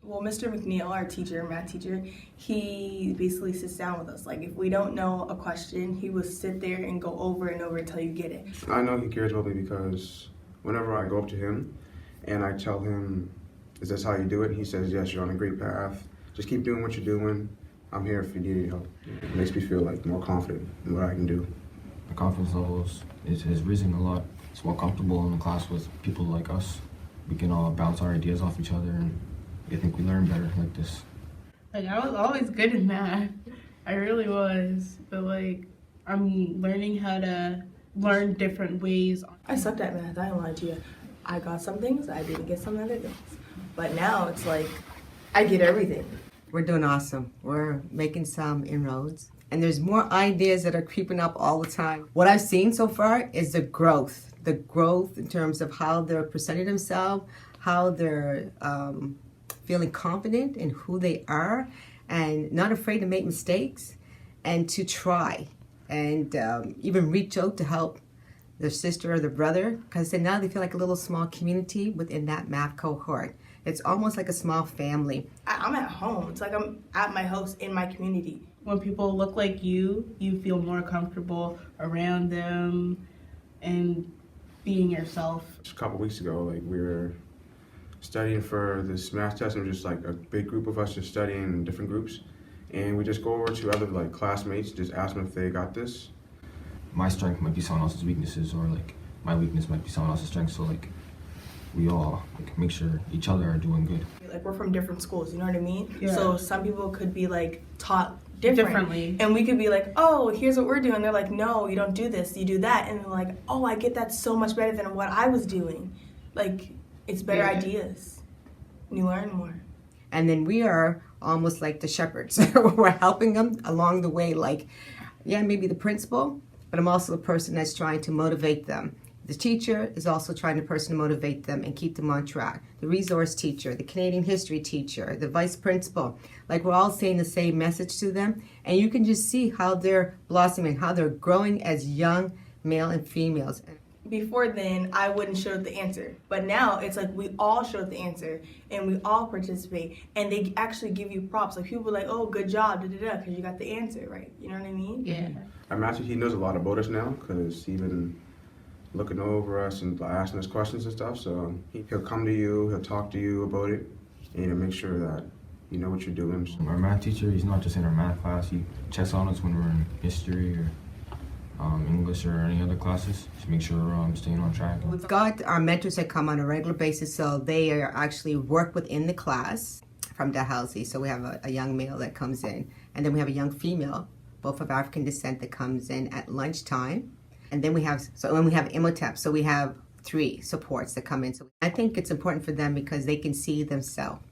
Well, Mr. McNeil, our teacher, math teacher, he basically sits down with us. Like, if we don't know a question, he will sit there and go over and over until you get it. I know he cares about me because whenever I go up to him and I tell him, is this how you do it? He says, yes, you're on a great path. Just keep doing what you're doing. I'm here if you need any help. It makes me feel like more confident in what I can do. My confidence levels has risen a lot. It's more comfortable in the class with people like us. We can all bounce our ideas off each other, and I think we learn better like this. Like, I was always good in math. I really was. But, like, I'm learning how to learn different ways. I sucked at math, I don't lie to you. I got some things, I didn't get some other things. But now it's like, I get everything. We're doing awesome. We're making some inroads. And there's more ideas that are creeping up all the time. What I've seen so far is the growth in terms of how they're presenting themselves, how they're feeling confident in who they are, and not afraid to make mistakes, and to try, and even reach out to help their sister or their brother, because now they feel like a little small community within that math cohort. It's almost like a small family. I'm at home. It's like I'm at my house in my community. When people look like you feel more comfortable around them and being yourself. Just a couple weeks ago, like, we were studying for this math test, and it was just like a big group of us just studying in different groups, and we just go over to other like classmates, just ask them if they got this. My strength might be someone else's weaknesses, or like my weakness might be someone else's strength. So like we all like make sure each other are doing good. Like, we're from different schools, you know what I mean? Yeah. So some people could be like taught differently. And we could be like, oh, here's what we're doing. They're like, no, you don't do this, you do that. And they're like, oh, I get that so much better than what I was doing. Like, it's better ideas. And you learn more. And then we are almost like the shepherds. We're helping them along the way. Like, yeah, maybe the principal, but I'm also the person that's trying to motivate them. The teacher is also trying to motivate them and keep them on track. The resource teacher, the Canadian history teacher, the vice principal, like, we're all saying the same message to them. And you can just see how they're blossoming, how they're growing as young male and females. Before then, I wouldn't show the answer. But now it's like we all show the answer and we all participate, and they actually give you props. Like, people are like, oh, good job, because you got the answer right. You know what I mean? Yeah. Our math teacher, he knows a lot about us now because he's been looking over us and asking us questions and stuff. So he'll come to you, he'll talk to you about it, and he'll make sure that you know what you're doing. Our math teacher, he's not just in our math class. He checks on us when we're in history or English or any other classes to make sure we're staying on track. We've got our mentors that come on a regular basis, so they are actually work within the class from Dalhousie. So we have a young male that comes in, and then we have a young female, both of African descent, that comes in at lunchtime. And then we have Imhotep, so we have 3 supports that come in. So I think it's important for them because they can see themselves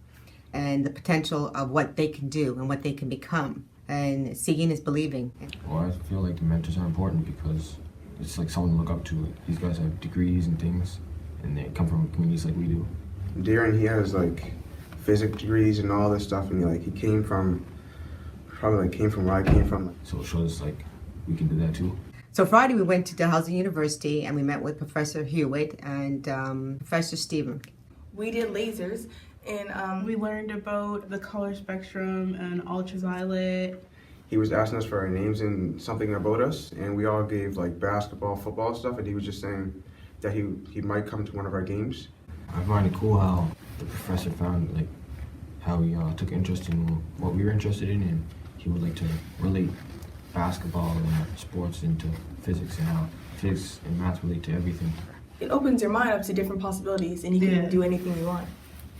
and the potential of what they can do and what they can become. And seeing is believing. Well, I feel like the mentors are important because it's like someone to look up to. These guys have degrees and things, and they come from communities like we do. Darren, he has like physics degrees and all this stuff, and he came from where I came from. So it shows like we can do that too. So Friday we went to Dalhousie University and we met with Professor Hewitt and Professor Stephen. We did lasers, and We learned about the color spectrum and ultraviolet. He was asking us for our names and something about us, and we all gave like basketball, football stuff, and he was just saying that he might come to one of our games. I find it cool how the professor found like how he took interest in what we were interested in, and he would like to relate basketball and sports into physics, and how physics and math relate to everything. it opens your mind up to different possibilities, and you can do anything you want,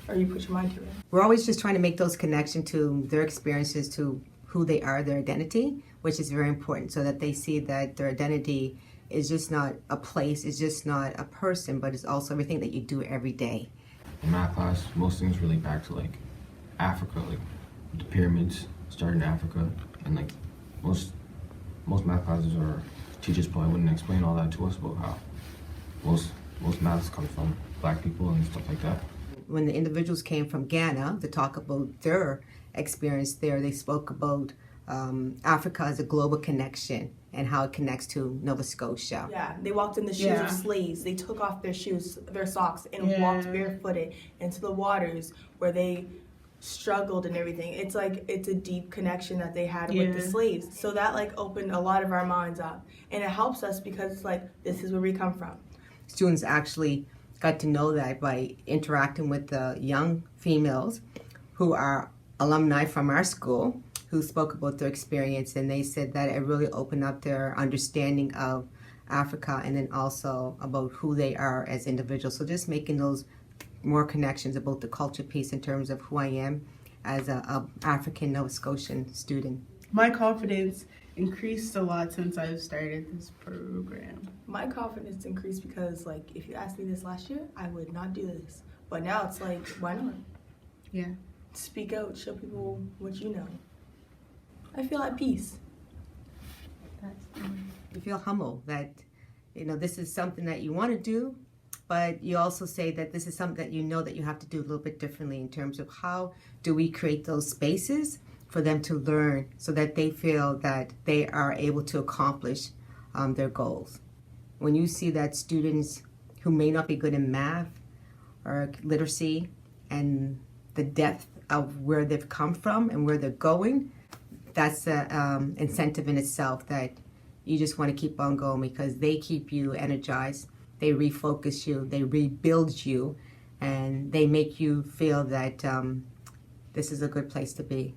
or you put your mind to it. We're always just trying to make those connections to their experiences, to who they are, their identity, which is very important, so that they see that their identity is just not a place, it's just not a person, but it's also everything that you do every day. In math class, most things relate back to like Africa, like the pyramids started in Africa, and like most math classes or teachers probably wouldn't explain all that to us about how most maths come from black people and stuff like that. When the individuals came from Ghana to talk about their experience there, they spoke about Africa as a global connection and how it connects to Nova Scotia. Yeah, they walked in the shoes of slaves. They took off their shoes, their socks, and walked barefooted into the waters where they struggled and everything. It's like it's a deep connection that they had with the slaves. So that like opened a lot of our minds up, and it helps us because it's like this is where we come from. Students actually got to know that by interacting with the young females who are alumni from our school who spoke about their experience, and they said that it really opened up their understanding of Africa and then also about who they are as individuals. So just making those more connections about the culture piece in terms of who I am as a African Nova Scotian student. My confidence increased a lot since I've started this program. My confidence increased because like if you asked me this last year, I would not do this. But now it's like, why not? Yeah. Speak out, show people what you know. I feel at peace. You feel humble that, you know, this is something that you want to do, but you also say that this is something that you know that you have to do a little bit differently in terms of how do we create those spaces for them to learn so that they feel that they are able to accomplish their goals. When you see that students who may not be good in math or literacy and the depth of where they've come from and where they're going, that's an incentive in itself that you just want to keep on going because they keep you energized, they refocus you, they rebuild you, and they make you feel that this is a good place to be.